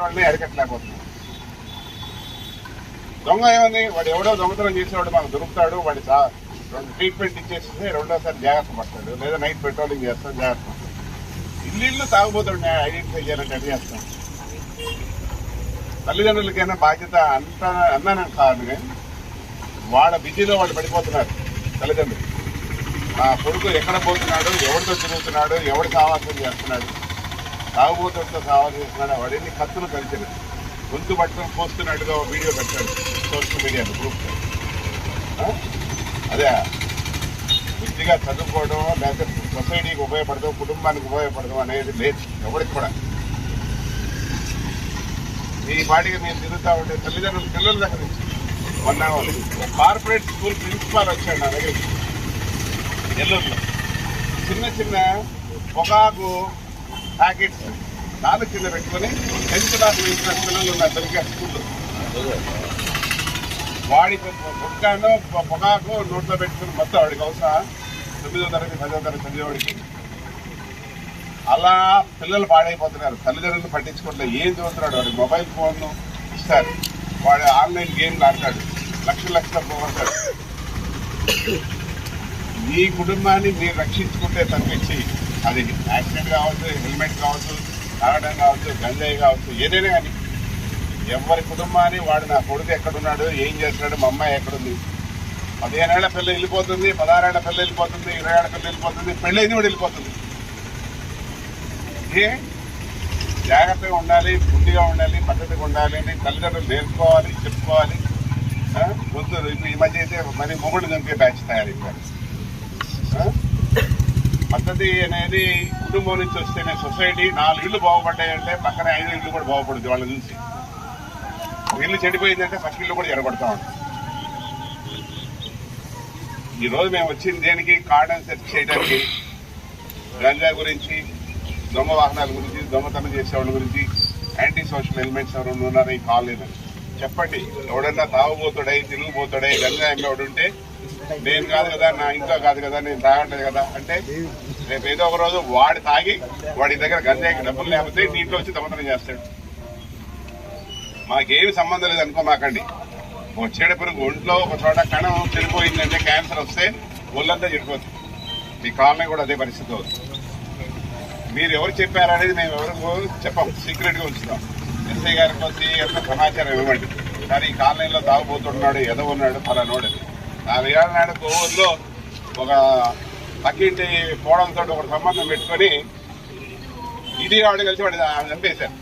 వాళ్ళని అరికట్టలేకపోతున్నాం. దొంగ ఏమని వాడు ఎవడో దొంగతనం చేసేవాడు మనకు దొరుకుతాడు, వాడి ట్రీట్మెంట్ ఇచ్చేస్తే రెండోసారి జాగ్రత్త పడతాడు, లేదా నైట్ పెట్రోలింగ్ చేస్తాడు, జాగ్రత్త పడతాడు. ఇల్లు తాగుబోతుండే ఐడెంటిఫై చేయాలంటే అడిగి చేస్తాం. తల్లిదండ్రులకైనా బాధ్యత అంతా అన్నానని కాదు, కానీ వాళ్ళ బిజీలో వాళ్ళు పడిపోతున్నారు తల్లిదండ్రులు. నా కొడుకు ఎక్కడ పోతున్నాడు, ఎవరితో తిరుగుతున్నాడు, ఎవడు సావాసం చేస్తున్నాడు, తాగుబోతులతో సావాసం చేస్తున్నాడు, వాడిని కత్తులు కలిసినాడు, గొంతు పట్టుకొని పోస్తున్నట్టుగా వీడియో పెట్టాడు సోషల్ మీడియాలో గ్రూప్లో. అదే బుద్ధిగా చదువుకోవడం, లేకపోతే సొసైటీకి ఉపయోగపడదు, కుటుంబానికి ఉపయోగపడదు అనేది లేదు ఎవరికి కూడా. ఈ పాటికి మీరు తిరుగుతూ ఉంటే తల్లిదండ్రులు పిల్లల దగ్గర నుంచి మొన్న కార్పొరేట్ స్కూల్ ప్రిన్సిపాల్ వచ్చాడు నా దగ్గరికి నెల్లూరులో. చిన్న చిన్న పొగాకు ప్యాకెట్స్ 4 కింద పెట్టుకుని 10th క్లాస్ వేసిన పిల్లలు ఉన్నారు దొరికే స్కూల్లో. వాడి పొగాను పొగాకు నోట్లో పెట్టుకుని మొత్తం వాడికి అవసరం 9వ తరగతి 10వ తరగతి చదివేవాడికి. అలా పిల్లలు పాడైపోతున్నారు, తల్లిదండ్రులు పట్టించుకోవట్లేదు. ఏం చదువుతున్నాడు, వాడి మొబైల్ ఫోన్ ఇస్తారు, వాడు ఆన్లైన్ గేమ్లు ఆడతాడు, లక్షలు పోగొడతాడు. మీ కుటుంబాన్ని మీరు రక్షించుకుంటే తప్పించి అది యాక్సిడెంట్ కావచ్చు, హెల్మెట్ కావచ్చు, తాగడం కావచ్చు, గంజాయి కావచ్చు, ఏదైనా కానీ ఎవరి కుటుంబాన్ని వాడు నా కొడుకు ఎక్కడున్నాడు, ఏం చేస్తున్నాడు, మా అమ్మాయి ఎక్కడుంది, 15 ఏళ్ల పిల్ల వెళ్ళిపోతుంది, 16 ఏళ్ల పిల్ల వెళ్ళిపోతుంది, 20 ఏళ్ల పిల్ల వెళ్ళిపోతుంది, పెళ్ళైంది కూడా వెళ్ళిపోతుంది. ఏ జాగ్రత్తగా ఉండాలి, బుద్ధిగా ఉండాలి, పద్ధతిగా ఉండాలి అని తల్లిదండ్రులు నేర్చుకోవాలి, చెప్పుకోవాలి. ముందు ఈ మధ్య అయితే మరి మొగుడు చంపే బ్యాచ్ తయారైపోయారు. పద్ధతి అనేది కుటుంబం నుంచి వస్తేనే సొసైటీ. 4 ఇళ్ళు బాగుపడ్డాయంటే పక్కన 5 ఇళ్ళు కూడా బాగుపడుతుంది. వాళ్ళని చూసి ఒక ఇల్లు చెడిపోయిందంటే పక్క ఇల్లు కూడా జరగబడతా ఉంటుంది. ఈరోజు మేము వచ్చింది దేనికి, కార్డన్ సెర్చ్ చేయడానికి, గంజా గురించి, దొంగ వాహనాల గురించి, దొంగతనం చేసేవాళ్ళ గురించి, యాంటీ సోషల్ ఎలిమెంట్స్ ఎవరు ఉన్నారు ఈ కాలనీలో చెప్పండి. ఎవడన్నా తాగుబోతుడై, తిరుగుబోతుడై, గంజా అమ్మేవాడు ఉంటే నేను కాదు కదా, నా ఇంట్లో కాదు కదా, నేను తాగట్లేదు కదా అంటే రేపు ఏదో ఒక రోజు వాడు తాగి వాడి దగ్గర గంజాయికి డబ్బులు లేకపోతే నీటిలో వచ్చి దొంగతనం చేస్తాడు. మాకేమి సంబంధం లేదు అనుకోమాకండి. ఒక చీడ పురుగు ఒంట్లో ఒక చోట కణం చెడిపోయిందంటే, క్యాన్సర్ వస్తే ఒళ్ళంతా చెడిపోతుంది. మీ కాలనీ కూడా అదే పరిస్థితి అవుతుంది. మీరు ఎవరు చెప్పారనేది మేము ఎవరికి చెప్పాం, సీక్రెట్గా ఉంచుతాం. ఎస్ఐ గారికి సీఎంగా సమాచారం ఇవ్వండి. కానీ ఈ కాలనీలో తాగుబోతున్నాడు, ఎదవ ఉన్నాడు, ఫలానోడు. 4 ఏళ్ల నాడు కోవూరులో ఒక పక్కింటి పోవడంతో ఒక సంబంధం పెట్టుకొని ఇది వాడు కలిసి వాడు చంపేశారు.